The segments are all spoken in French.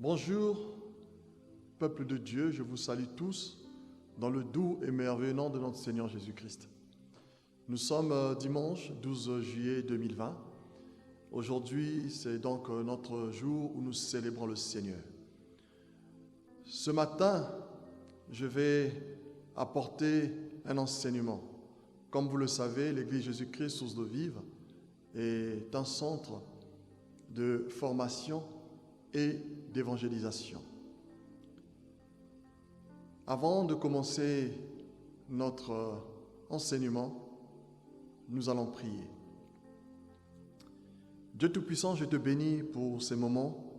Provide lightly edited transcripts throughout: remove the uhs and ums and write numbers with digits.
Bonjour, peuple de Dieu, je vous salue tous dans le doux et merveilleux nom de notre Seigneur Jésus-Christ. Nous sommes dimanche 12 juillet 2020. Aujourd'hui, c'est donc notre jour où nous célébrons le Seigneur. Ce matin, je vais apporter un enseignement. Comme vous le savez, l'Église Jésus-Christ, source de vivre, est un centre de formation et d'évangélisation. Avant de commencer notre enseignement, nous allons prier. Dieu Tout-Puissant, je te bénis pour ces moments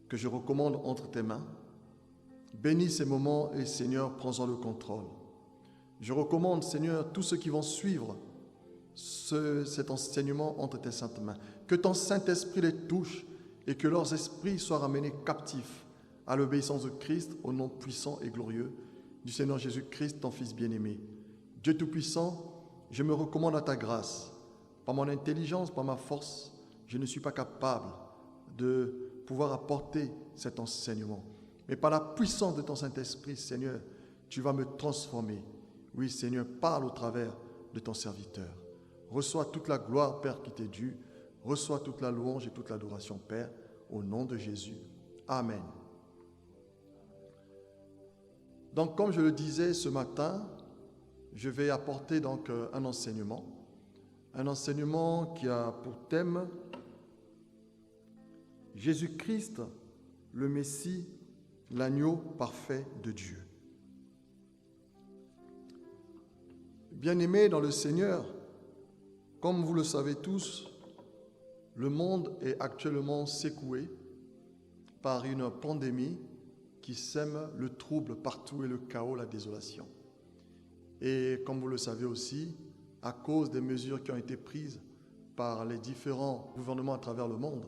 que je recommande entre tes mains. Bénis ces moments et Seigneur, prends-en le contrôle. Je recommande, Seigneur, tous ceux qui vont suivre cet enseignement entre tes saintes mains. Que ton Saint-Esprit les touche et que leurs esprits soient ramenés captifs à l'obéissance de Christ au nom puissant et glorieux du Seigneur Jésus-Christ, ton Fils bien-aimé. Dieu Tout-Puissant, je me recommande à ta grâce. Par mon intelligence, par ma force, je ne suis pas capable de pouvoir apporter cet enseignement. Mais par la puissance de ton Saint-Esprit, Seigneur, tu vas me transformer. Oui, Seigneur, parle au travers de ton serviteur. Reçois toute la gloire, Père, qui t'est due. Reçois toute la louange et toute l'adoration, Père, au nom de Jésus. Amen. Donc, comme je le disais ce matin, je vais apporter donc un enseignement qui a pour thème Jésus-Christ, le Messie, l'agneau parfait de Dieu. Bien-aimés dans le Seigneur, comme vous le savez tous, le monde est actuellement secoué par une pandémie qui sème le trouble partout et le chaos, la désolation. Et comme vous le savez aussi, à cause des mesures qui ont été prises par les différents gouvernements à travers le monde,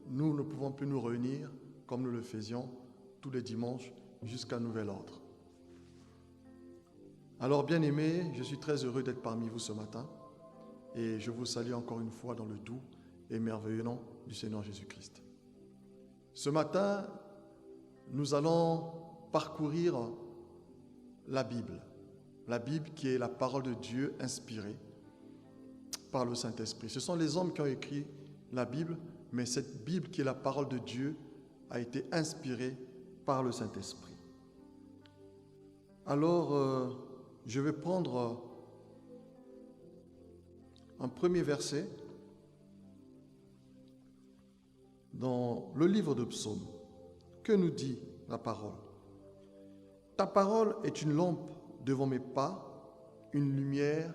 nous ne pouvons plus nous réunir comme nous le faisions tous les dimanches jusqu'à nouvel ordre. Alors, bien-aimés, je suis très heureux d'être parmi vous ce matin et je vous salue encore une fois dans le doux et merveilleux nom du Seigneur Jésus-Christ. Ce matin, nous allons parcourir la Bible qui est la parole de Dieu inspirée par le Saint-Esprit. Ce sont les hommes qui ont écrit la Bible, mais cette Bible qui est la parole de Dieu a été inspirée par le Saint-Esprit. Alors, je vais prendre un premier verset dans le livre de Psaumes. Que nous dit la parole? Ta parole est une lampe devant mes pas, une lumière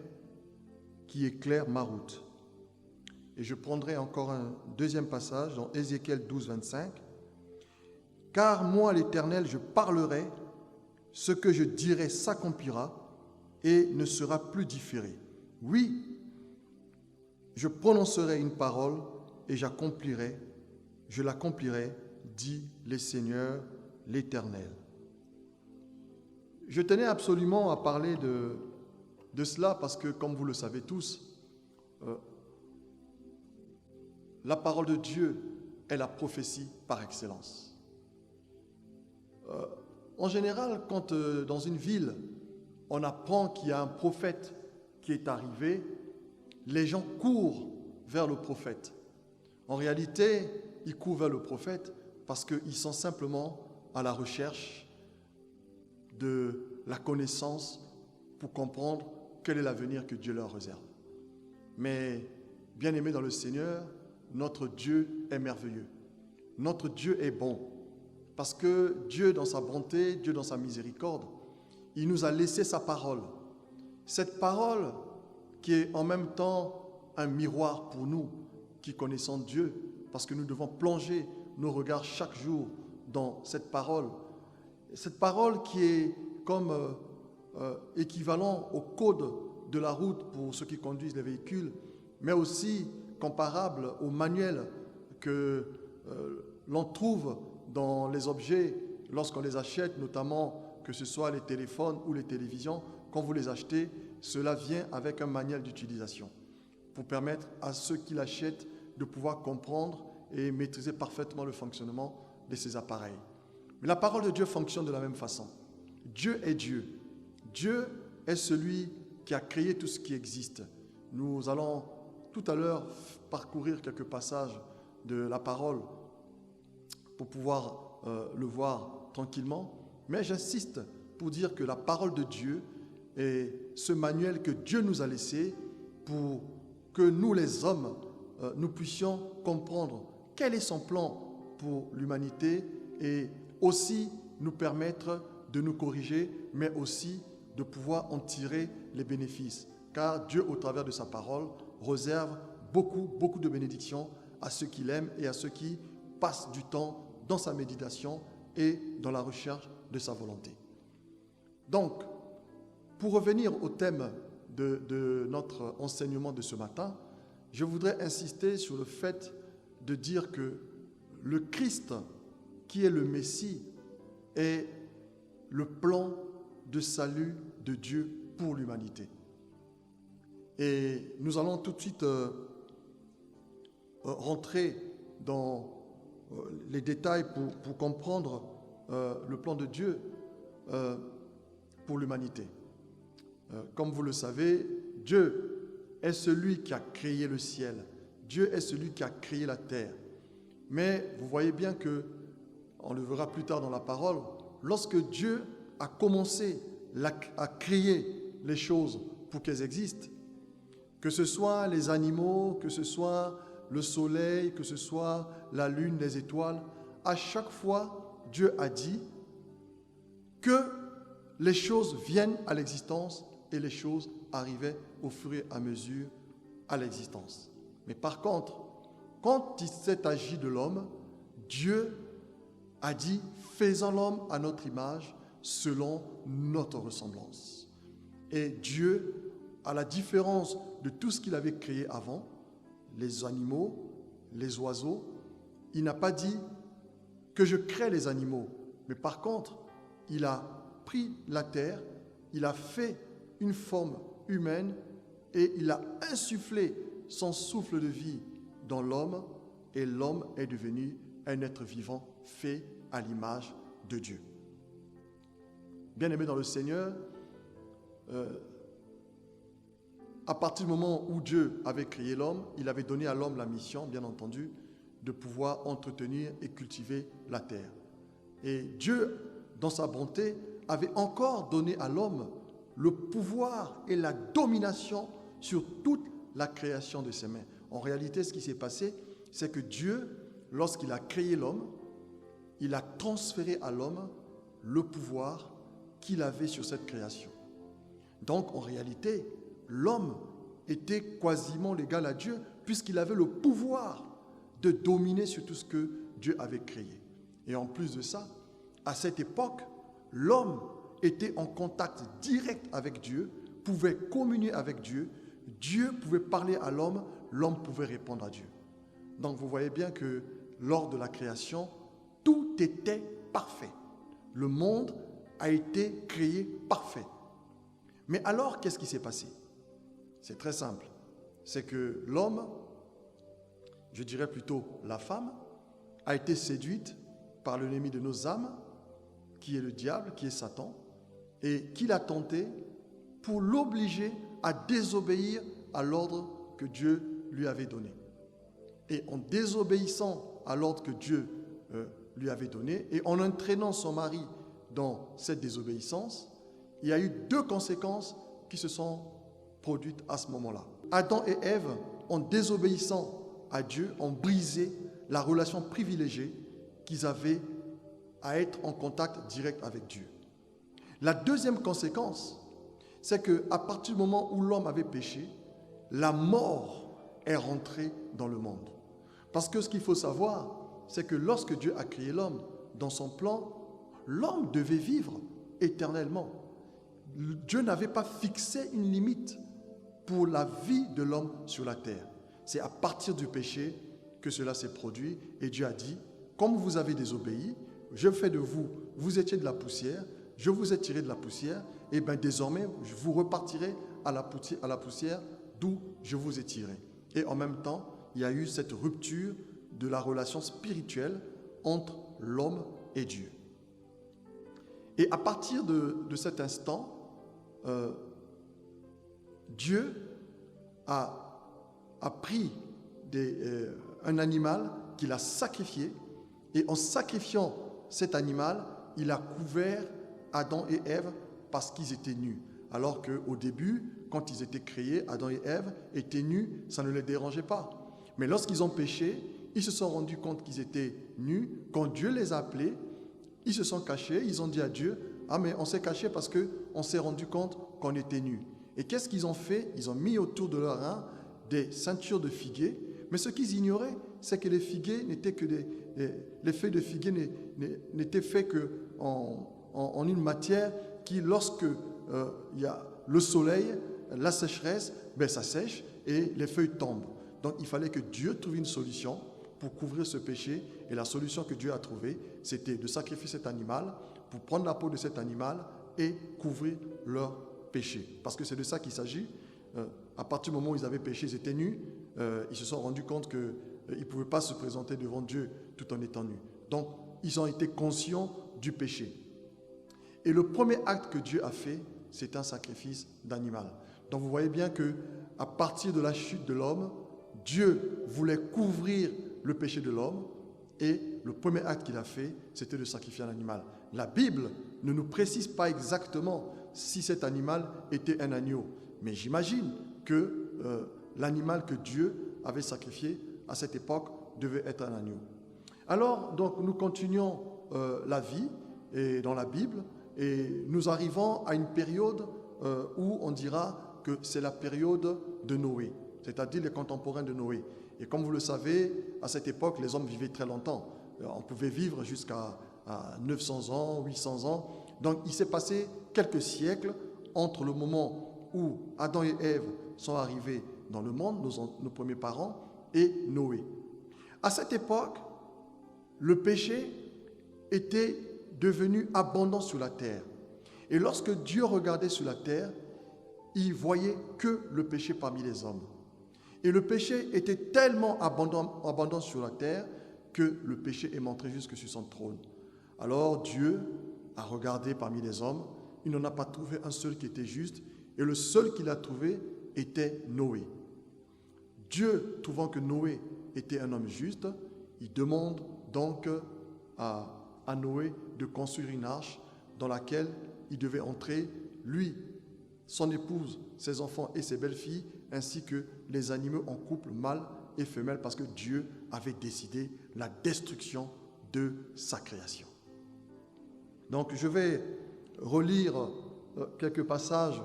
qui éclaire ma route. Et je prendrai encore un deuxième passage dans Ézéchiel 12, 25. Car moi, l'Éternel, je parlerai, ce que je dirai s'accomplira et ne sera plus différé. Oui, je prononcerai une parole et je l'accomplirai, dit le Seigneur, l'Éternel. Je tenais absolument à parler de cela parce que, comme vous le savez tous, la parole de Dieu est la prophétie par excellence. En général, quand dans une ville, on apprend qu'il y a un prophète qui est arrivé, les gens courent vers le prophète. En réalité, ils courent vers le prophète parce qu'ils sont simplement à la recherche de la connaissance pour comprendre quel est l'avenir que Dieu leur réserve. Mais, bien-aimés dans le Seigneur, notre Dieu est merveilleux. Notre Dieu est bon. Parce que Dieu, dans sa bonté, Dieu, dans sa miséricorde, il nous a laissé sa parole. Cette parole qui est en même temps un miroir pour nous qui connaissons Dieu, parce que nous devons plonger nos regards chaque jour dans cette parole. Cette parole qui est comme équivalent au code de la route pour ceux qui conduisent les véhicules, mais aussi comparable au manuel que l'on trouve dans les objets lorsqu'on les achète, notamment que ce soit les téléphones ou les télévisions. Quand vous les achetez, cela vient avec un manuel d'utilisation pour permettre à ceux qui l'achètent de pouvoir comprendre et maîtriser parfaitement le fonctionnement de ces appareils. Mais la parole de Dieu fonctionne de la même façon. Dieu est Dieu. Dieu est celui qui a créé tout ce qui existe. Nous allons tout à l'heure parcourir quelques passages de la parole pour pouvoir le voir tranquillement. Mais j'insiste pour dire que la parole de Dieu est ce manuel que Dieu nous a laissé pour que nous les hommes, nous puissions comprendre quel est son plan pour l'humanité et aussi nous permettre de nous corriger, mais aussi de pouvoir en tirer les bénéfices. Car Dieu, au travers de sa parole, réserve beaucoup de bénédictions à ceux qui l'aiment et à ceux qui passent du temps dans sa méditation et dans la recherche de sa volonté. Donc, pour revenir au thème de notre enseignement de ce matin, je voudrais insister sur le fait de dire que le Christ, qui est le Messie, est le plan de salut de Dieu pour l'humanité. Et nous allons tout de suite rentrer dans les détails pour comprendre le plan de Dieu pour l'humanité. Comme vous le savez, Dieu est celui qui a créé le ciel. Dieu est celui qui a créé la terre. Mais vous voyez bien que, on le verra plus tard dans la parole, lorsque Dieu a commencé à créer les choses pour qu'elles existent, que ce soit les animaux, que ce soit le soleil, que ce soit la lune, les étoiles, à chaque fois, Dieu a dit que les choses viennent à l'existence et les choses arrivaient au fur et à mesure à l'existence. Mais par contre, quand il s'est agi de l'homme, Dieu a dit « faisons l'homme à notre image, selon notre ressemblance ». Et Dieu, à la différence de tout ce qu'il avait créé avant, les animaux, les oiseaux, il n'a pas dit que je crée les animaux, mais par contre, il a pris la terre, il a fait une forme humaine et il a insufflé son souffle de vie dans l'homme et l'homme est devenu un être vivant fait à l'image de Dieu. Bien-aimés dans le Seigneur, à partir du moment où Dieu avait créé l'homme, il avait donné à l'homme la mission, bien entendu, de pouvoir entretenir et cultiver la terre. Et Dieu, dans sa bonté, avait encore donné à l'homme le pouvoir et la domination sur toute la création de ses mains. En réalité, ce qui s'est passé, c'est que Dieu, lorsqu'il a créé l'homme, il a transféré à l'homme le pouvoir qu'il avait sur cette création. Donc, en réalité, l'homme était quasiment l'égal à Dieu, puisqu'il avait le pouvoir de dominer sur tout ce que Dieu avait créé. Et en plus de ça, à cette époque, l'homme était en contact direct avec Dieu, pouvait communier avec Dieu, Dieu pouvait parler à l'homme, l'homme pouvait répondre à Dieu. Donc vous voyez bien que lors de la création, tout était parfait. Le monde a été créé parfait. Mais alors, qu'est-ce qui s'est passé? C'est très simple. C'est que l'homme, je dirais plutôt la femme, a été séduite par l'ennemi de nos âmes, qui est le diable, qui est Satan, et qu'il a tenté pour l'obliger à désobéir à l'ordre que Dieu lui avait donné. Et en désobéissant à l'ordre que Dieu lui avait donné, et en entraînant son mari dans cette désobéissance, il y a eu deux conséquences qui se sont produites à ce moment-là. Adam et Ève, en désobéissant à Dieu, ont brisé la relation privilégiée qu'ils avaient à être en contact direct avec Dieu. La deuxième conséquence, c'est qu'à partir du moment où l'homme avait péché, la mort est rentrée dans le monde. Parce que ce qu'il faut savoir, c'est que lorsque Dieu a créé l'homme, dans son plan, l'homme devait vivre éternellement. Dieu n'avait pas fixé une limite pour la vie de l'homme sur la terre. C'est à partir du péché que cela s'est produit et Dieu a dit, comme vous avez désobéi, je fais de vous, vous étiez de la poussière, je vous ai tiré de la poussière, et bien désormais vous repartirez à la poussière d'où je vous ai tiré. Et en même temps, il y a eu cette rupture de la relation spirituelle entre l'homme et Dieu. Et à partir de cet instant, Dieu a pris un animal qu'il a sacrifié, et en sacrifiant cet animal, il a couvert Adam et Ève parce qu'ils étaient nus. Alors qu'au début, quand ils étaient créés, Adam et Ève étaient nus, ça ne les dérangeait pas. Mais lorsqu'ils ont péché, ils se sont rendus compte qu'ils étaient nus. Quand Dieu les a appelés, ils se sont cachés, ils ont dit à Dieu, « Ah, mais on s'est cachés parce qu'on s'est rendu compte qu'on était nus. » Et qu'est-ce qu'ils ont fait? Ils ont mis autour de leurs reins des ceintures de figuier. Mais ce qu'ils ignoraient, c'est que les figuiers n'étaient que les feuilles de figuier n'étaient faits qu'en une matière qui, lorsque il y a le soleil, la sécheresse, ça sèche et les feuilles tombent. Donc il fallait que Dieu trouve une solution pour couvrir ce péché. Et la solution que Dieu a trouvée, c'était de sacrifier cet animal pour prendre la peau de cet animal et couvrir leur péché. Parce que c'est de ça qu'il s'agit. À partir du moment où ils avaient péché, ils étaient nus. Ils se sont rendus compte qu'ils ne pouvaient pas se présenter devant Dieu tout en étant nus. Donc, ils ont été conscients du péché. Et le premier acte que Dieu a fait, c'est un sacrifice d'animal. Donc, vous voyez bien qu'à partir de la chute de l'homme, Dieu voulait couvrir le péché de l'homme. Et le premier acte qu'il a fait, c'était de sacrifier un animal. La Bible ne nous précise pas exactement si cet animal était un agneau. Mais j'imagine que l'animal que Dieu avait sacrifié à cette époque devait être un agneau. Alors, donc, nous continuons la vie et dans la Bible et nous arrivons à une période où on dira que c'est la période de Noé, c'est-à-dire les contemporains de Noé. Et comme vous le savez, à cette époque, les hommes vivaient très longtemps. On pouvait vivre jusqu'à 900 ans, 800 ans. Donc, il s'est passé quelques siècles entre le moment où Adam et Ève sont arrivés dans le monde, nos premiers parents, et Noé. À cette époque, le péché était devenu abondant sur la terre. Et lorsque Dieu regardait sur la terre, il voyait que le péché parmi les hommes. Et le péché était tellement abondant sur la terre que le péché est monté jusque sur son trône. Alors Dieu a regardé parmi les hommes, il n'en a pas trouvé un seul qui était juste, et le seul qu'il a trouvé était Noé. Dieu, trouvant que Noé était un homme juste, il demande donc à Noé de construire une arche dans laquelle il devait entrer, lui, son épouse, ses enfants et ses belles-filles, ainsi que les animaux en couple, mâle et femelle, parce que Dieu avait décidé la destruction de sa création. Donc je vais relire quelques passages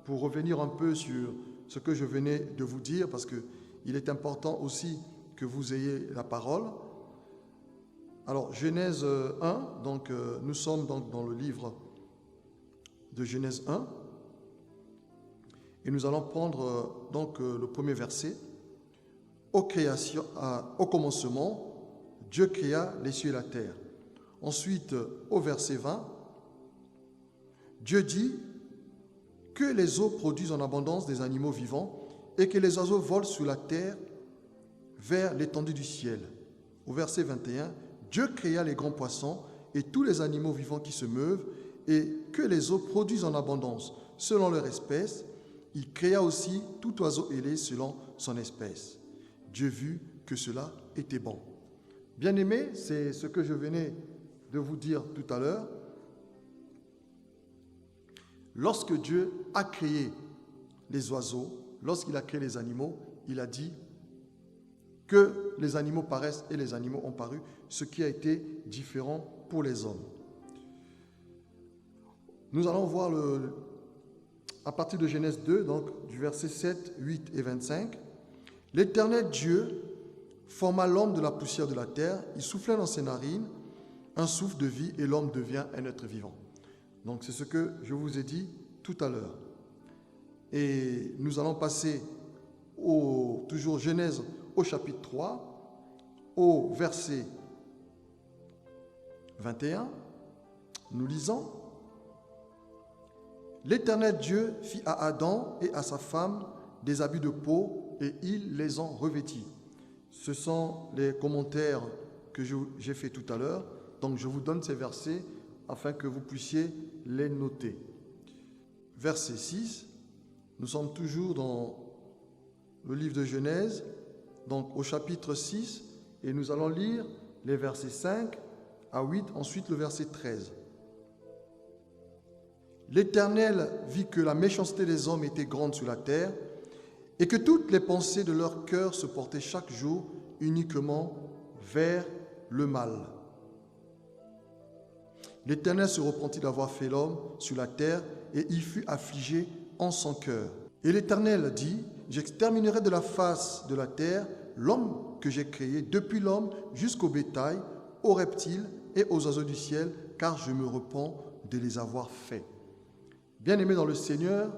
pour revenir un peu sur ce que je venais de vous dire, parce qu'il est important aussi que vous ayez la parole. Alors, Genèse 1, donc nous sommes donc dans le livre de Genèse 1, et nous allons prendre donc le premier verset. Au commencement, Dieu créa les cieux et la terre. Ensuite, au verset 20, Dieu dit que les eaux produisent en abondance des animaux vivants et que les oiseaux volent sur la terre vers l'étendue du ciel. Au verset 21, Dieu créa les grands poissons et tous les animaux vivants qui se meuvent et que les eaux produisent en abondance selon leur espèce. Il créa aussi tout oiseau ailé selon son espèce. Dieu vit que cela était bon. Bien-aimés, c'est ce que je venais de vous dire tout à l'heure. Lorsque Dieu a créé les oiseaux, lorsqu'il a créé les animaux, il a dit que les animaux paraissent et les animaux ont paru, ce qui a été différent pour les hommes. Nous allons voir à partir de Genèse 2, donc du verset 7, 8 et 25. L'Éternel Dieu forma l'homme de la poussière de la terre, il souffla dans ses narines un souffle de vie et l'homme devient un être vivant. Donc c'est ce que je vous ai dit tout à l'heure. Et nous allons passer toujours Genèse au chapitre 3, au verset 21. Nous lisons. L'Éternel Dieu fit à Adam et à sa femme des habits de peau et ils les ont revêtis. Ce sont les commentaires que j'ai fait tout à l'heure. Donc je vous donne ces versets afin que vous puissiez les noter. Verset 6, nous sommes toujours dans le livre de Genèse, donc au chapitre 6, et nous allons lire les versets 5 à 8, ensuite le verset 13. L'Éternel vit que la méchanceté des hommes était grande sur la terre, et que toutes les pensées de leur cœur se portaient chaque jour uniquement vers le mal. L'Éternel se repentit d'avoir fait l'homme sur la terre, et il fut affligé en son cœur. Et l'Éternel dit, j'exterminerai de la face de la terre l'homme que j'ai créé, depuis l'homme jusqu'au bétail, aux reptiles et aux oiseaux du ciel, car je me repens de les avoir faits. Bien-aimés dans le Seigneur,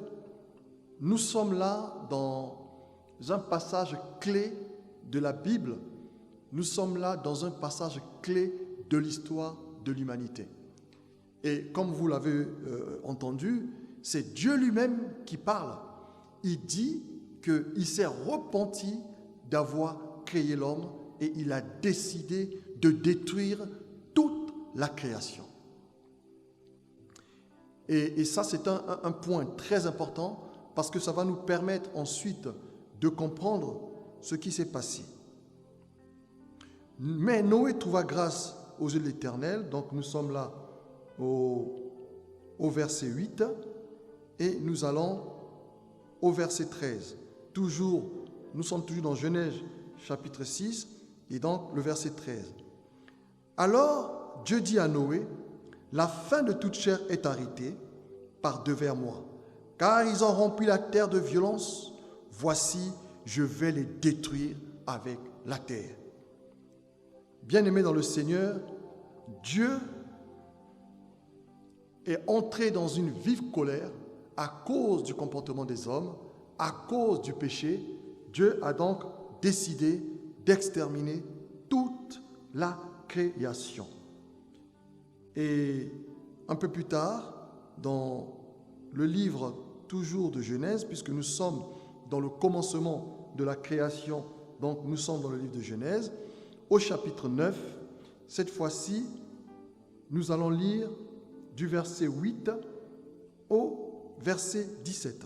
nous sommes là dans un passage clé de la Bible. Nous sommes là dans un passage clé de l'histoire de l'humanité. Et comme vous l'avez entendu, c'est Dieu lui-même qui parle. Il dit qu'il s'est repenti d'avoir créé l'homme et il a décidé de détruire toute la création. Et ça, c'est un point très important parce que ça va nous permettre ensuite de comprendre ce qui s'est passé. Mais Noé trouva grâce aux yeux de l'Éternel, donc nous sommes là au verset 8 et nous allons au verset 13. Nous sommes toujours dans Genèse chapitre 6 et donc le verset 13. Alors Dieu dit à Noé, la fin de toute chair est arrêtée par devers moi, car ils ont rempli la terre de violence. Voici, je vais les détruire avec la terre. Bien-aimés dans le Seigneur, Dieu est entré dans une vive colère à cause du comportement des hommes, à cause du péché. Dieu a donc décidé d'exterminer toute la création. Et un peu plus tard, dans le livre toujours de Genèse, puisque nous sommes dans le commencement de la création, donc nous sommes dans le livre de Genèse, au chapitre 9, cette fois-ci, nous allons lire du verset 8 au verset 17.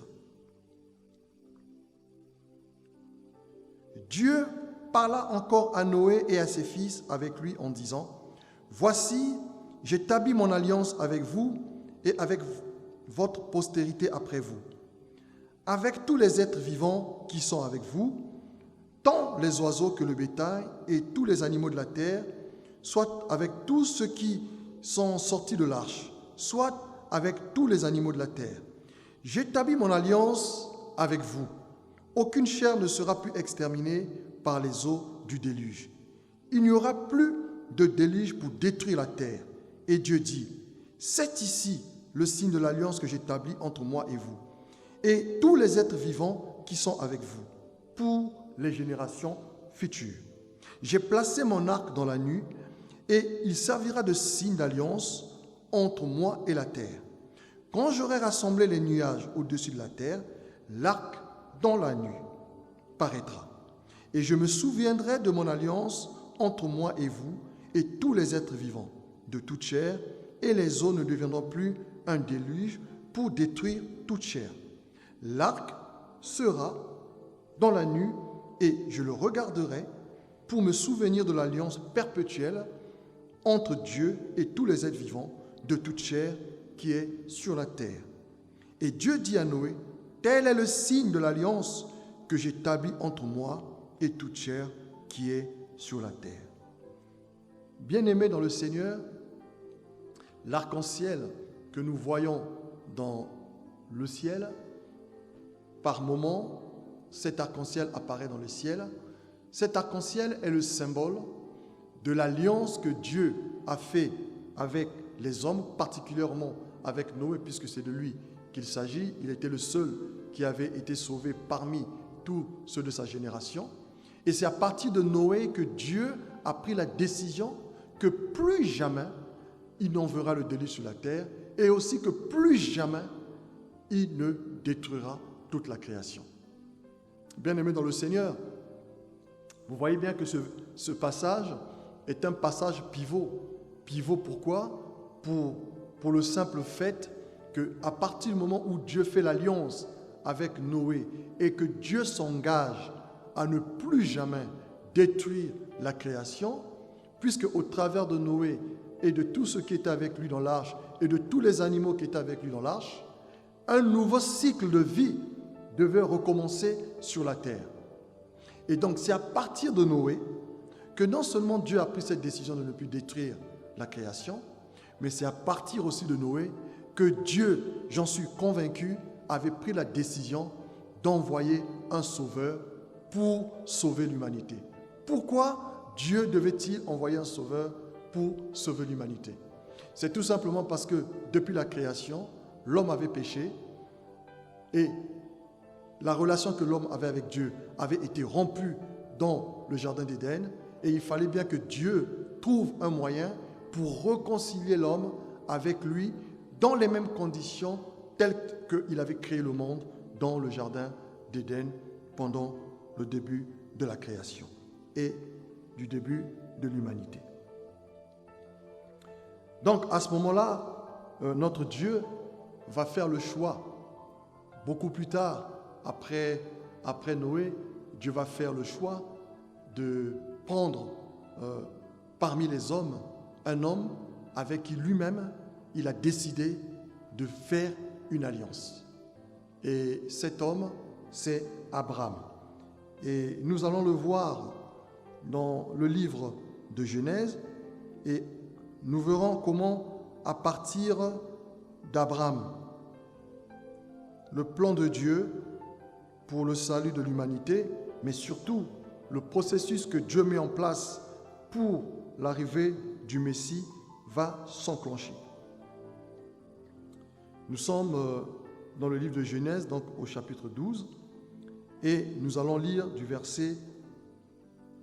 Dieu parla encore à Noé et à ses fils avec lui en disant, « Voici, j'établis mon alliance avec vous et avec votre postérité après vous, avec tous les êtres vivants qui sont avec vous, tant les oiseaux que le bétail et tous les animaux de la terre, soit avec tous ceux qui sont sortis de l'arche, soit avec tous les animaux de la terre. J'établis mon alliance avec vous. Aucune chair ne sera plus exterminée par les eaux du déluge. Il n'y aura plus de déluge pour détruire la terre. Et Dieu dit, c'est ici le signe de l'alliance que j'établis entre moi et vous, et tous les êtres vivants qui sont avec vous, pour les générations futures. J'ai placé mon arc dans la nuit, et il servira de signe d'alliance entre moi et la terre. Quand j'aurai rassemblé les nuages au-dessus de la terre, l'arc dans la nuit paraîtra. Et je me souviendrai de mon alliance entre moi et vous et tous les êtres vivants de toute chair, et les eaux ne deviendront plus un déluge pour détruire toute chair. L'arc sera dans la nuit et je le regarderai pour me souvenir de l'alliance perpétuelle entre Dieu et tous les êtres vivants de toute chair qui est sur la terre. Et Dieu dit à Noé, tel est le signe de l'alliance que j'établis entre moi et toute chair qui est sur la terre. Bien-aimés dans le Seigneur, l'arc-en-ciel que nous voyons dans le ciel, par moments, cet arc-en-ciel apparaît dans le ciel. Cet arc-en-ciel est le symbole de l'alliance que Dieu a fait avec les hommes, particulièrement avec Noé, puisque c'est de lui qu'il s'agit. Il était le seul qui avait été sauvé parmi tous ceux de sa génération. Et c'est à partir de Noé que Dieu a pris la décision que plus jamais il n'enverra le déluge sur la terre, et aussi que plus jamais il ne détruira toute la création. Bien-aimés dans le Seigneur, Vous voyez bien que ce passage est un passage pivot. Pivot pourquoi? Pour le simple fait qu'à partir du moment où Dieu fait l'alliance avec Noé et que Dieu s'engage à ne plus jamais détruire la création, puisque au travers de Noé et de tout ce qui était avec lui dans l'arche et de tous les animaux qui étaient avec lui dans l'arche, un nouveau cycle de vie devait recommencer sur la terre. Et donc c'est à partir de Noé que non seulement Dieu a pris cette décision de ne plus détruire la création, mais c'est à partir aussi de Noé que Dieu, j'en suis convaincu, avait pris la décision d'envoyer un sauveur pour sauver l'humanité. Pourquoi Dieu devait-il envoyer un sauveur pour sauver l'humanité? C'est tout simplement parce que depuis la création, l'homme avait péché et la relation que l'homme avait avec Dieu avait été rompue dans le jardin d'Éden et il fallait bien que Dieu trouve un moyen pour réconcilier l'homme avec lui dans les mêmes conditions telles qu'il avait créé le monde dans le jardin d'Éden pendant le début de la création et du début de l'humanité. Donc à ce moment-là, notre Dieu va faire le choix. Beaucoup plus tard, après Noé, Dieu va faire le choix de prendre parmi les hommes un homme avec qui lui-même il a décidé de faire une alliance. Et cet homme, c'est Abraham. Et nous allons le voir dans le livre de Genèse et nous verrons comment, à partir d'Abraham, le plan de Dieu pour le salut de l'humanité, mais surtout le processus que Dieu met en place pour l'arrivée du Messie va s'enclencher. Nous sommes dans le livre de Genèse, donc au chapitre 12, et nous allons lire du verset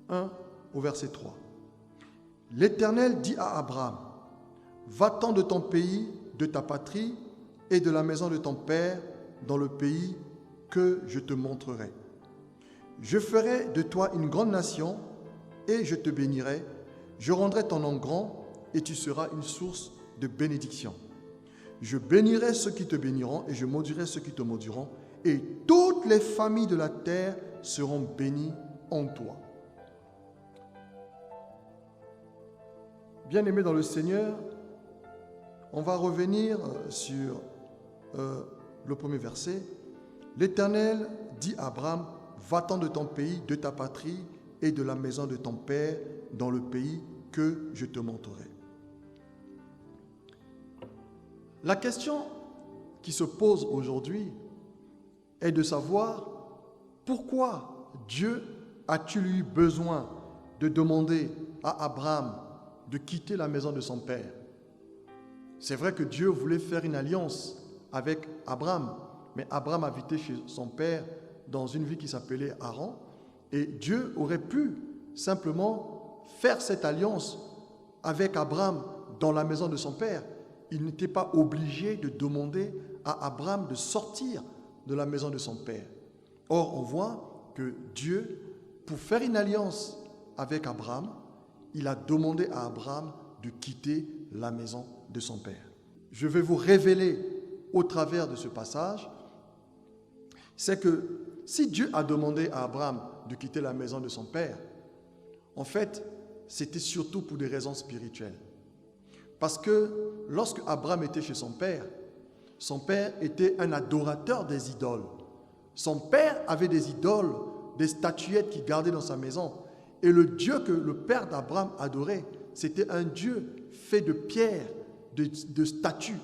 1 au verset 3. L'Éternel dit à Abraham, « Va-t'en de ton pays, de ta patrie et de la maison de ton père dans le pays que je te montrerai. Je ferai de toi une grande nation et je te bénirai. Je rendrai ton nom grand et tu seras une source de bénédiction. Je bénirai ceux qui te béniront et je maudirai ceux qui te maudiront et toutes les familles de la terre seront bénies en toi. » Bien-aimés dans le Seigneur, on va revenir sur le premier verset. L'Éternel dit à Abraham, « Va-t'en de ton pays, de ta patrie et de la maison de ton père dans le pays que je te montrerai. » La question qui se pose aujourd'hui est de savoir pourquoi Dieu a-t-il eu besoin de demander à Abraham de quitter la maison de son père. C'est vrai que Dieu voulait faire une alliance avec Abraham, mais Abraham habitait chez son père dans une ville qui s'appelait Haran, et Dieu aurait pu simplement faire cette alliance avec Abraham dans la maison de son père. Il n'était pas obligé de demander à Abraham de sortir de la maison de son père. Or, on voit que Dieu, pour faire une alliance avec Abraham, il a demandé à Abraham de quitter la maison de son père. Je vais vous révéler au travers de ce passage, c'est que si Dieu a demandé à Abraham de quitter la maison de son père, en fait, c'était surtout pour des raisons spirituelles. Parce que lorsque Abraham était chez son père était un adorateur des idoles. Son père avait des idoles, des statuettes qu'il gardait dans sa maison. Et le Dieu que le père d'Abraham adorait, c'était un Dieu fait de pierres, de statues.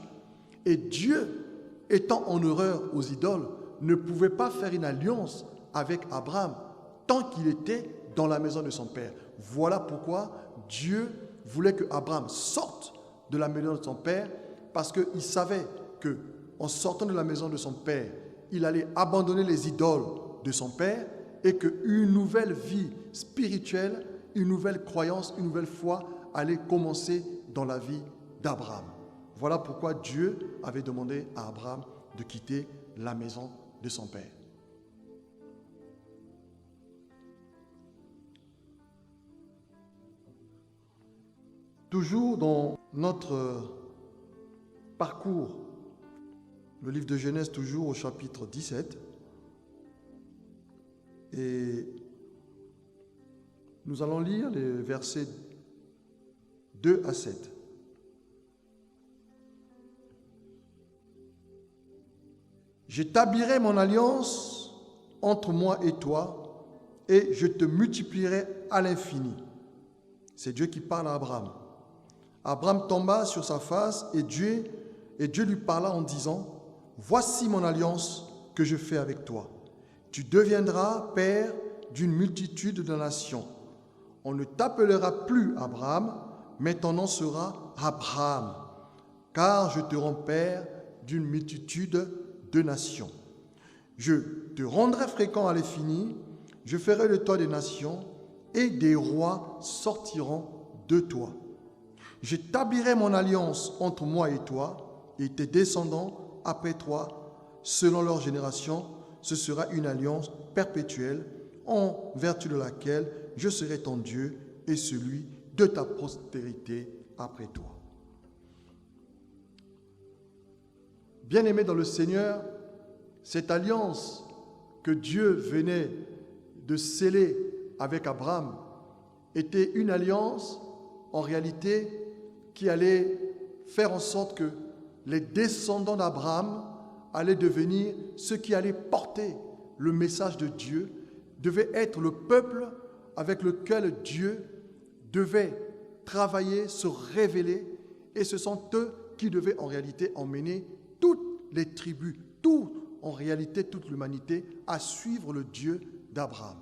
Et Dieu, étant en horreur aux idoles, ne pouvait pas faire une alliance avec Abraham tant qu'il était dans la maison de son père. Voilà pourquoi Dieu voulait que Abraham sorte de la maison de son père, parce qu'il savait qu'en sortant de la maison de son père, il allait abandonner les idoles de son père et qu'une nouvelle vie spirituelle, une nouvelle croyance, une nouvelle foi allait commencer dans la vie d'Abraham. Voilà pourquoi Dieu avait demandé à Abraham de quitter la maison de son père. Toujours dans notre parcours, le livre de Genèse, toujours au chapitre 17, et nous allons lire les versets 2 à 7. J'établirai mon alliance entre moi et toi, et je te multiplierai à l'infini. C'est Dieu qui parle à Abraham. Abraham tomba sur sa face et Dieu lui parla en disant, « Voici mon alliance que je fais avec toi. Tu deviendras père d'une multitude de nations. On ne t'appellera plus Abraham, mais ton nom sera Abraham, car je te rends père d'une multitude de nations. Je te rendrai fréquent à l'infini, je ferai de toi des nations, et des rois sortiront de toi. J'établirai mon alliance entre moi et toi, et tes descendants après toi, selon leur génération. Ce sera une alliance perpétuelle, en vertu de laquelle je serai ton Dieu et celui de ta postérité après toi. » Bien-aimés dans le Seigneur, cette alliance que Dieu venait de sceller avec Abraham était une alliance, en réalité, qui allait faire en sorte que les descendants d'Abraham allaient devenir ceux qui allaient porter le message de Dieu, devaient être le peuple avec lequel Dieu devait travailler, se révéler, et ce sont eux qui devaient en réalité emmener toutes les tribus, en réalité toute l'humanité, à suivre le Dieu d'Abraham.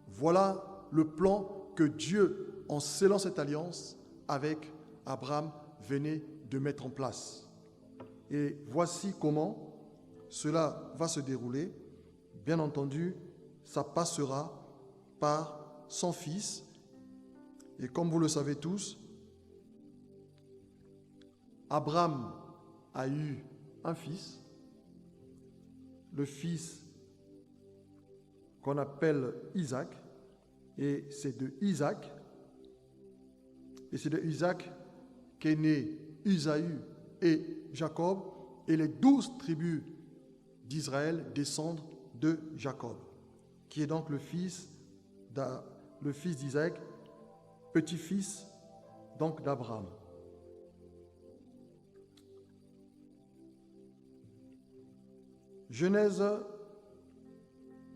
Voilà le plan que Dieu, en scellant cette alliance avec Abraham, venait de mettre en place. Et voici comment cela va se dérouler. Bien entendu, ça passera par son fils. Et comme vous le savez tous, Abraham a eu un fils, le fils qu'on appelle Isaac, et c'est de Isaac qu'est né Isaü et Jacob, et les 12 tribus d'Israël descendent de Jacob, qui est donc le fils d'Isaac, petit-fils donc d'Abraham. Genèse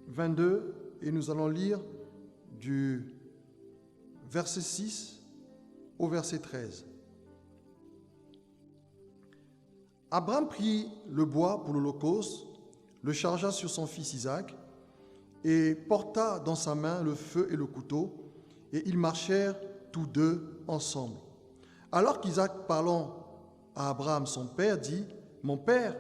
22, et nous allons lire du verset 6 au verset 13. Abraham prit le bois pour l'holocauste, le chargea sur son fils Isaac, et porta dans sa main le feu et le couteau, et ils marchèrent tous deux ensemble. Alors qu'Isaac, parlant à Abraham son père, dit, « Mon père »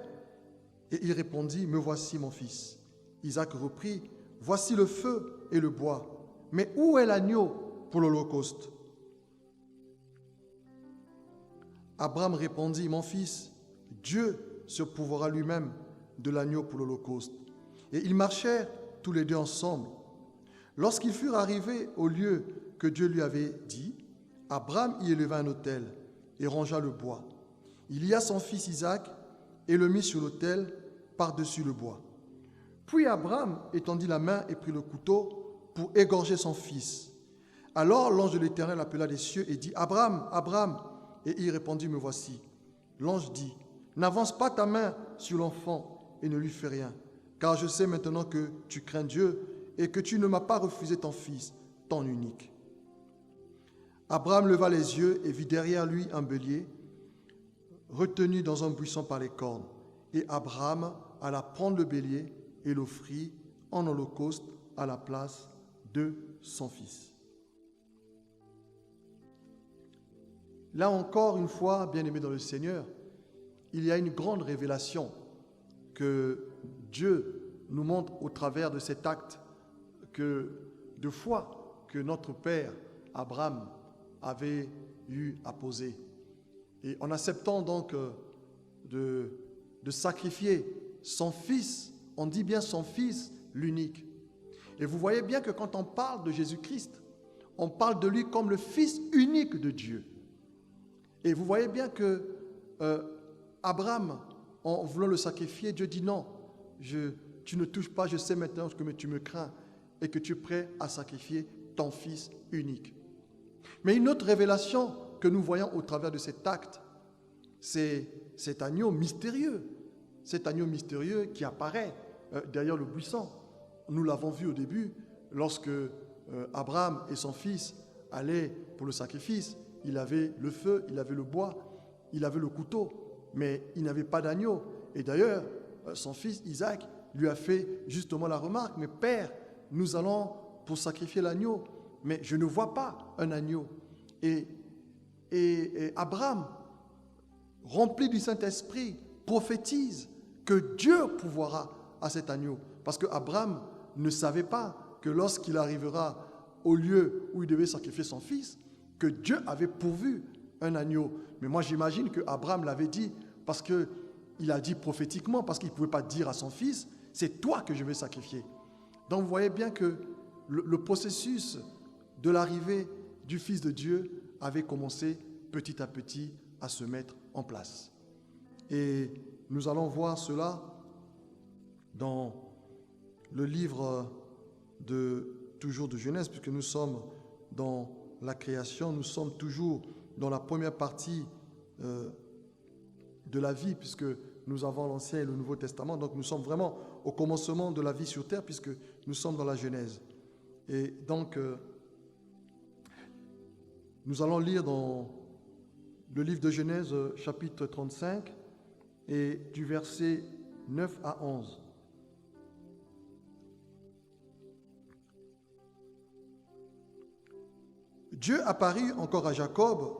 et il répondit, « Me voici mon fils. » Isaac reprit, « Voici le feu et le bois, mais où est l'agneau pour l'holocauste » Abraham répondit, « Mon fils, Dieu se pourvoira lui-même de l'agneau pour l'holocauste. » Et ils marchèrent tous les deux ensemble. Lorsqu'ils furent arrivés au lieu que Dieu lui avait dit, Abraham y éleva un autel et rangea le bois. Il lia son fils Isaac et le mit sur l'autel par-dessus le bois. Puis Abraham étendit la main et prit le couteau pour égorger son fils. Alors l'ange de l'Éternel appela des cieux et dit, « Abraham, Abraham !» Et il répondit, « Me voici. » L'ange dit, « N'avance pas ta main sur l'enfant et ne lui fais rien, car je sais maintenant que tu crains Dieu et que tu ne m'as pas refusé ton fils, ton unique. » Abraham leva les yeux et vit derrière lui un bélier retenu dans un buisson par les cornes. Et Abraham alla prendre le bélier et l'offrit en holocauste à la place de son fils. Là encore une fois, bien-aimés dans le Seigneur, il y a une grande révélation que Dieu nous montre au travers de cet acte de foi que notre père Abraham avait eu à poser. Et en acceptant donc de sacrifier son fils, on dit bien son fils, l'unique. Et vous voyez bien que quand on parle de Jésus-Christ, On parle de lui comme le Fils unique de Dieu. Et vous voyez bien que Abraham, en voulant le sacrifier, Dieu dit non, tu ne touches pas, je sais maintenant que tu me crains et que tu es prêt à sacrifier ton Fils unique. Mais une autre révélation que nous voyons au travers de cet acte, c'est cet agneau mystérieux. Cet agneau mystérieux qui apparaît derrière le buisson. Nous l'avons vu au début, lorsque Abraham et son fils allaient pour le sacrifice. Il avait le feu, il avait le bois, il avait le couteau, mais il n'avait pas d'agneau. Et d'ailleurs, son fils Isaac lui a fait justement la remarque, « Mais père, nous allons pour sacrifier l'agneau, mais je ne vois pas un agneau. » Et Abraham, rempli du Saint-Esprit, prophétise que Dieu pourvoira à cet agneau. Parce que Abraham ne savait pas que lorsqu'il arrivera au lieu où il devait sacrifier son fils, que Dieu avait pourvu un agneau. Mais moi j'imagine que Abraham l'avait dit parce qu'il a dit prophétiquement, parce qu'il ne pouvait pas dire à son fils, c'est toi que je vais sacrifier. Donc vous voyez bien que le processus de l'arrivée du Fils de Dieu avait commencé petit à petit à se mettre en place. Et nous allons voir cela dans le livre toujours de Genèse, puisque nous sommes dans la création, nous sommes toujours dans la première partie de la vie, puisque nous avons l'Ancien et le Nouveau Testament, donc nous sommes vraiment au commencement de la vie sur terre, puisque nous sommes dans la Genèse. Et donc, nous allons lire dans le livre de Genèse, chapitre 35, et du verset 9 à 11. Dieu apparut encore à Jacob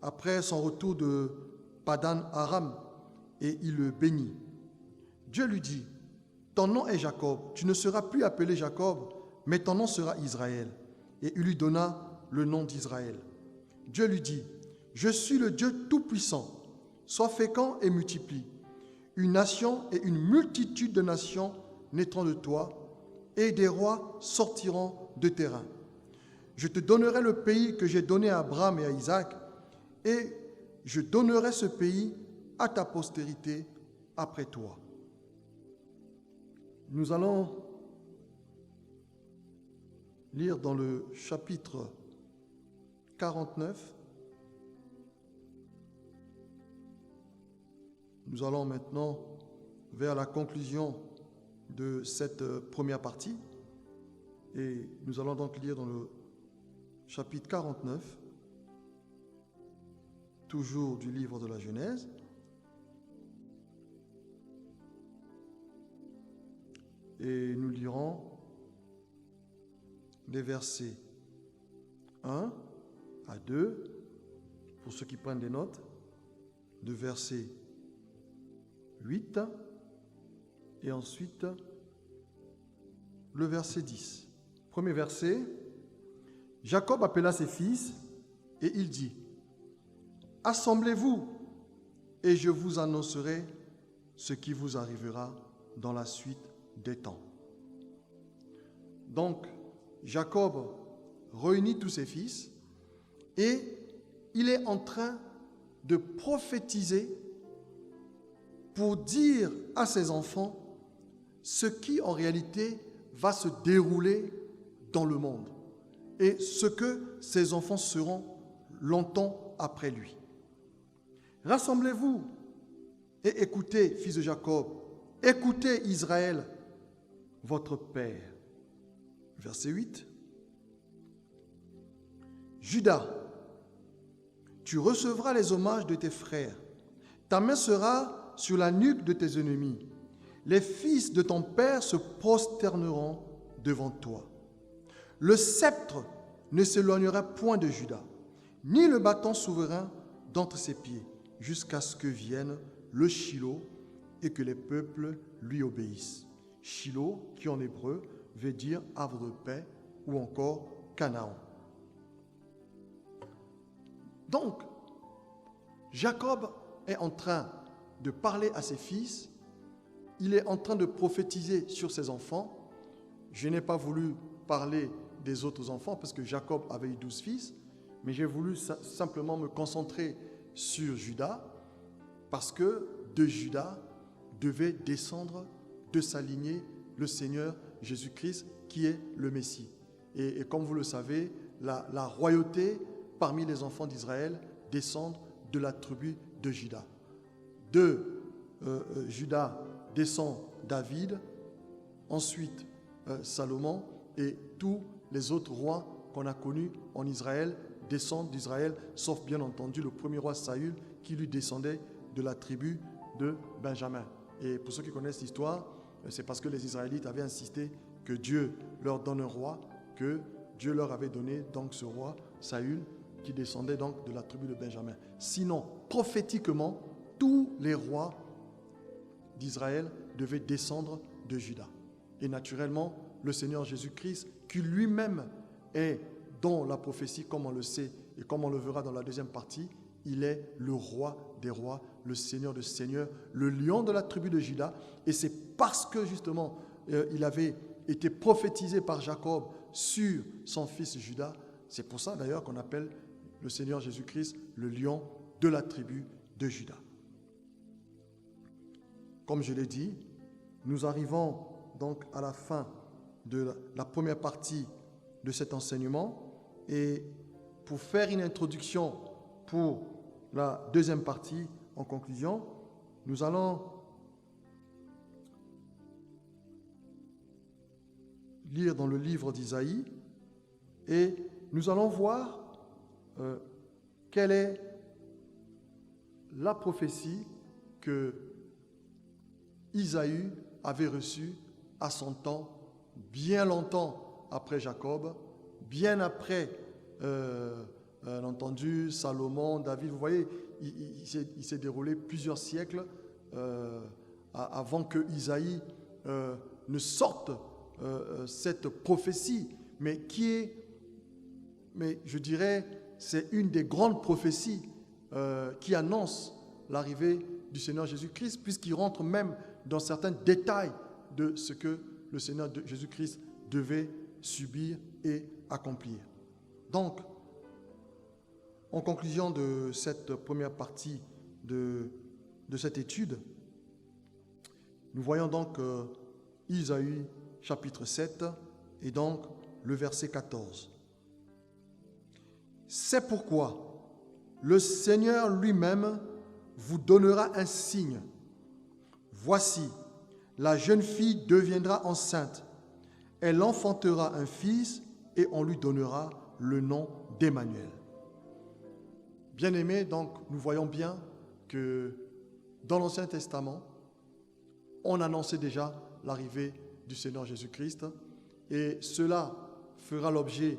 après son retour de Padan Aram et il le bénit. Dieu lui dit, « Ton nom est Jacob, tu ne seras plus appelé Jacob, mais ton nom sera Israël. » Et il lui donna le nom d'Israël. Dieu lui dit, « Je suis le Dieu Tout-Puissant, sois fécond et multiplie. Une nation et une multitude de nations naîtront de toi, et des rois sortiront de tes reins. Je te donnerai le pays que j'ai donné à Abraham et à Isaac, et je donnerai ce pays à ta postérité après toi. » Nous allons lire dans le chapitre 49. Nous allons maintenant vers la conclusion de cette première partie. Et nous allons donc lire dans le chapitre 49, toujours du livre de la Genèse. Et nous lirons les versets 1 à 2, pour ceux qui prennent des notes, de verset 8, et ensuite le verset 10. Premier verset, Jacob appela ses fils et il dit, « Assemblez-vous et je vous annoncerai ce qui vous arrivera dans la suite des temps. » Donc, Jacob réunit tous ses fils et il est en train de prophétiser pour dire à ses enfants ce qui en réalité va se dérouler dans le monde et ce que ses enfants seront longtemps après lui. « Rassemblez-vous et écoutez, fils de Jacob, écoutez Israël, votre père. » Verset 8. « Judas, tu recevras les hommages de tes frères. Ta main sera sur la nuque de tes ennemis. Les fils de ton père se prosterneront devant toi. Le sceptre ne s'éloignera point de Judas, ni le bâton souverain d'entre ses pieds, jusqu'à ce que vienne le Shilo et que les peuples lui obéissent. » Shilo, qui en hébreu veut dire havre de paix ou encore Canaan. Donc, Jacob est en train de parler à ses fils, il est en train de prophétiser sur ses enfants. Je n'ai pas voulu parler des autres enfants, parce que Jacob avait eu 12 fils, mais j'ai voulu simplement me concentrer sur Judas, parce que de Judas devait descendre de sa lignée le Seigneur Jésus-Christ, qui est le Messie. Et comme vous le savez, la royauté parmi les enfants d'Israël descend de la tribu de Juda. De Juda descend David, ensuite Salomon, et tous les autres rois qu'on a connus en Israël descendent d'Israël, sauf bien entendu le premier roi Saül qui lui descendait de la tribu de Benjamin. Et pour ceux qui connaissent l'histoire, c'est parce que les Israélites avaient insisté que Dieu leur donne un roi, que Dieu leur avait donné donc ce roi Saül qui descendait donc de la tribu de Benjamin. Sinon, prophétiquement, tous les rois d'Israël devaient descendre de Juda. Et naturellement, le Seigneur Jésus-Christ, qui lui-même est dans la prophétie, comme on le sait et comme on le verra dans la deuxième partie, il est le roi des rois, le Seigneur des seigneurs, le lion de la tribu de Juda. Et c'est parce que justement, il avait été prophétisé par Jacob sur son fils Judas. C'est pour ça d'ailleurs qu'on appelle le Seigneur Jésus-Christ le lion de la tribu de Juda. Comme je l'ai dit, nous arrivons donc à la fin de la première partie de cet enseignement. Et pour faire une introduction pour la deuxième partie, en conclusion, nous allons lire dans le livre d'Isaïe et nous allons voir quelle est la prophétie que Isaïe avait reçue à son temps, bien longtemps après Jacob, bien après, entendu, Salomon, David. Vous voyez, il s'est déroulé plusieurs siècles avant que Isaïe ne sorte cette prophétie, mais je dirais, c'est une des grandes prophéties qui annonce l'arrivée du Seigneur Jésus-Christ, puisqu'il rentre même dans certains détails de ce que le Seigneur Jésus-Christ devait subir et accomplir. Donc, en conclusion de cette première partie de cette étude, nous voyons donc Isaïe chapitre 7 et donc le verset 14. C'est pourquoi le Seigneur lui-même vous donnera un signe. Voici, la jeune fille deviendra enceinte. Elle enfantera un fils et on lui donnera le nom d'Emmanuel. Bien-aimés, donc nous voyons bien que dans l'Ancien Testament, on annonçait déjà l'arrivée du Seigneur Jésus-Christ et cela fera l'objet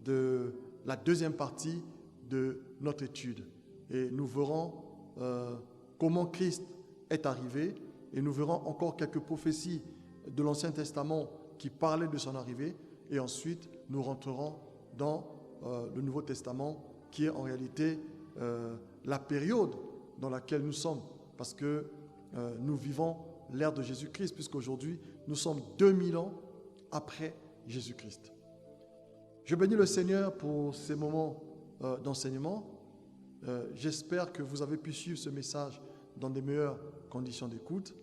de la deuxième partie de notre étude. Et nous verrons comment Christ est arrivé et nous verrons encore quelques prophéties de l'Ancien Testament qui parlaient de son arrivée et ensuite nous rentrerons dans le Nouveau Testament qui est en réalité la période dans laquelle nous sommes parce que nous vivons l'ère de Jésus-Christ puisqu'aujourd'hui nous sommes 2000 ans après Jésus-Christ. Je bénis le Seigneur pour ces moments d'enseignement. J'espère que vous avez pu suivre ce message dans des meilleures conditions d'écoute.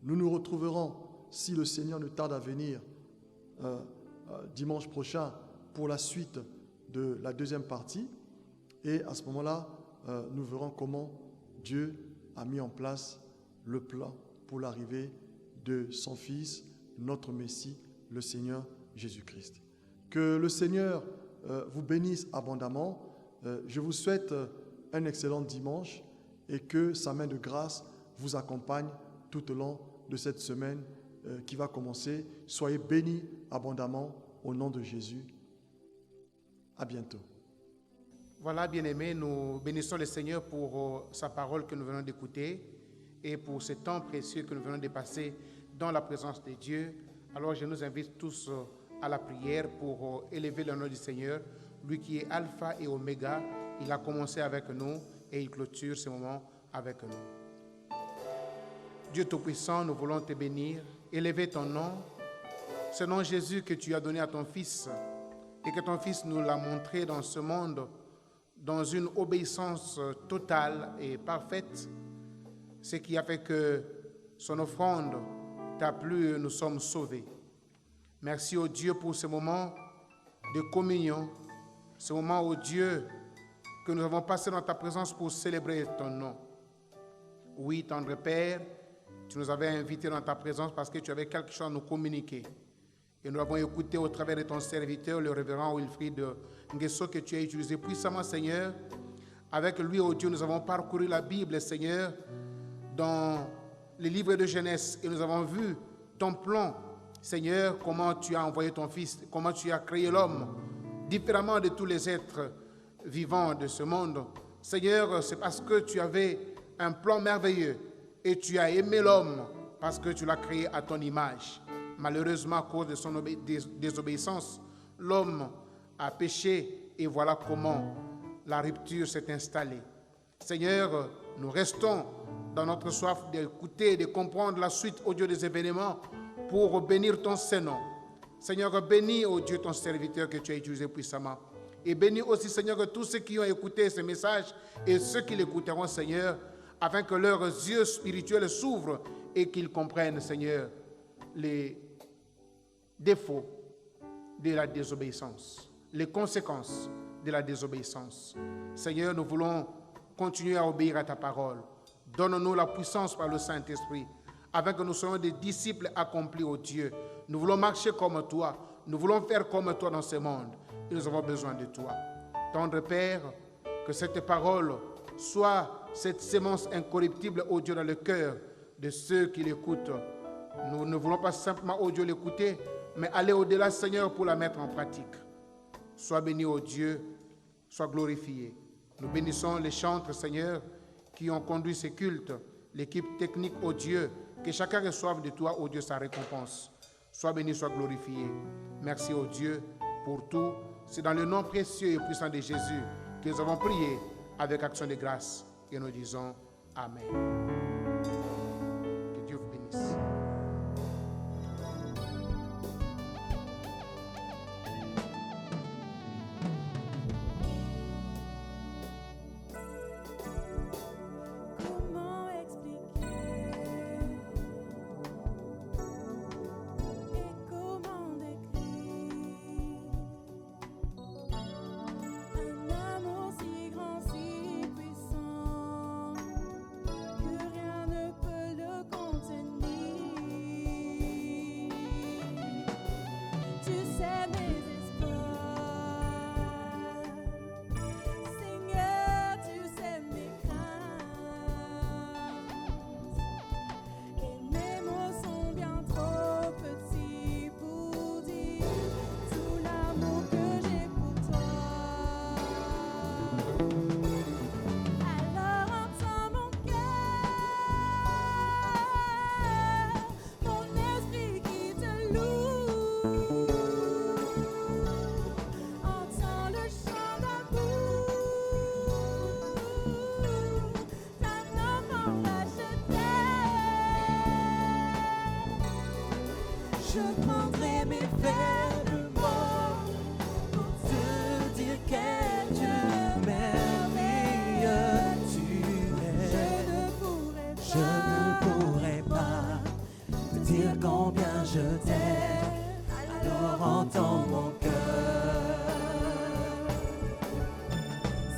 Nous nous retrouverons, si le Seigneur ne tarde à venir, dimanche prochain pour la suite de la deuxième partie. Et à ce moment-là, nous verrons comment Dieu a mis en place le plan pour l'arrivée de son Fils, notre Messie, le Seigneur Jésus-Christ. Que le Seigneur vous bénisse abondamment. Je vous souhaite un excellent dimanche et que sa main de grâce vous accompagne tout au long de cette semaine qui va commencer. Soyez bénis abondamment au nom de Jésus. À bientôt. Voilà, bien-aimés, nous bénissons le Seigneur pour sa parole que nous venons d'écouter et pour ce temps précieux que nous venons de passer dans la présence de Dieu. Alors, je nous invite tous à la prière pour élever le nom du Seigneur, lui qui est Alpha et Oméga. Il a commencé avec nous et il clôture ce moment avec nous. Dieu Tout-Puissant, nous voulons te bénir, élever ton nom, ce nom Jésus que tu as donné à ton Fils, et que ton Fils nous l'a montré dans ce monde, dans une obéissance totale et parfaite, ce qui a fait que son offrande t'a plu et nous sommes sauvés. Merci au Dieu pour ce moment de communion, ce moment au Dieu que nous avons passé dans ta présence pour célébrer ton nom. Oui, tendre Père, tu nous avais invités dans ta présence parce que tu avais quelque chose à nous communiquer. Et nous avons écouté au travers de ton serviteur, le révérend Wilfrid Nguesso, que tu as utilisé puissamment, Seigneur. Avec lui, oh Dieu, nous avons parcouru la Bible, Seigneur, dans les livres de Genèse. Et nous avons vu ton plan, Seigneur, comment tu as envoyé ton Fils, comment tu as créé l'homme, différemment de tous les êtres vivants de ce monde. Seigneur, c'est parce que tu avais un plan merveilleux et tu as aimé l'homme parce que tu l'as créé à ton image. Malheureusement, à cause de son désobéissance, l'homme a péché et voilà comment la rupture s'est installée. Seigneur, nous restons dans notre soif d'écouter et de comprendre la suite, au Dieu, des événements pour bénir ton Saint-Nom. Seigneur, bénis, au Dieu, ton serviteur que tu as utilisé puissamment. Et bénis aussi, Seigneur, tous ceux qui ont écouté ce message et ceux qui l'écouteront, Seigneur, afin que leurs yeux spirituels s'ouvrent et qu'ils comprennent, Seigneur, les défauts de la désobéissance, les conséquences de la désobéissance. Seigneur, nous voulons continuer à obéir à ta parole. Donne-nous la puissance par le Saint-Esprit, afin que nous soyons des disciples accomplis, ô Dieu. Nous voulons marcher comme toi, nous voulons faire comme toi dans ce monde, et nous avons besoin de toi. Tendre Père, que cette parole soit cette sémence incorruptible, ô Dieu, dans le cœur de ceux qui l'écoutent. Nous ne voulons pas simplement, ô Dieu, l'écouter, mais aller au-delà, Seigneur, pour la mettre en pratique. Sois béni, ô Dieu, sois glorifié. Nous bénissons les chantres, Seigneur, qui ont conduit ces cultes, l'équipe technique, ô Dieu, que chacun reçoive de toi, ô Dieu, sa récompense. Sois béni, sois glorifié. Merci, ô Dieu, pour tout. C'est dans le nom précieux et puissant de Jésus que nous avons prié avec action de grâce et nous disons Amen. Que Dieu vous bénisse. Je prendrai mes vêtements pour te dire quel Dieu merveilleux tu es. Je ne pourrai pas te dire combien je t'aime, alors entends mon cœur.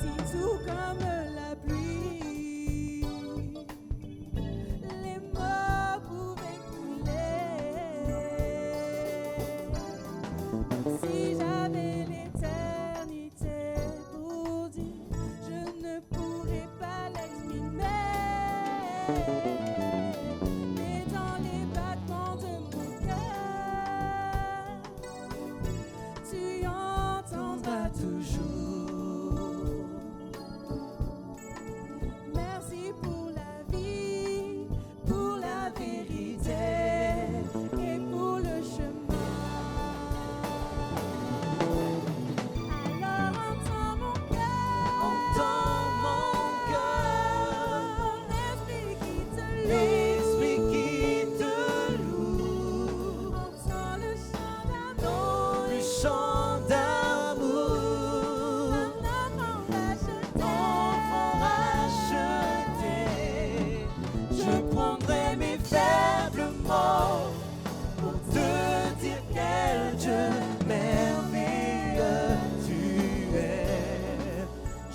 Si tout comme la pluie, les mots pouvaient couler. Si j'avais l'éternité pour dire, je ne pourrais pas l'exprimer. Mais dans les battements de mon cœur, tu entendras toujours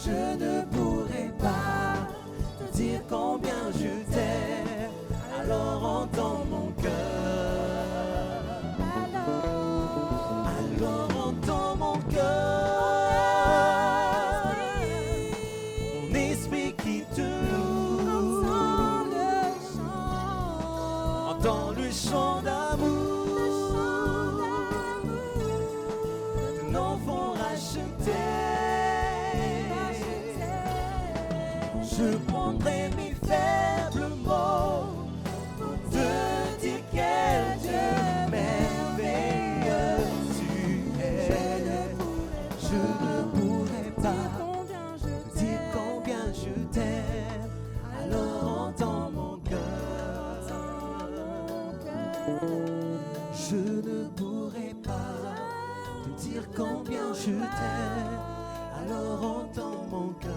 je ne pourrai pas te dire combien je t'aime. Alors entends mon cœur. Alors entends mon cœur. Mon esprit qui te loue. Entends le chant d'amour d'un enfant racheté. Je prendrai mes faibles mots pour te dire quel Dieu merveilleux tu es. Je ne pourrai pas te dire combien je t'aime. Alors entends mon cœur. Je ne pourrai pas te dire combien je t'aime. Alors entends mon cœur.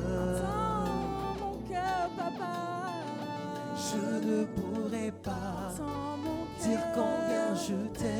Je ne pourrai pas dire combien je t'aime.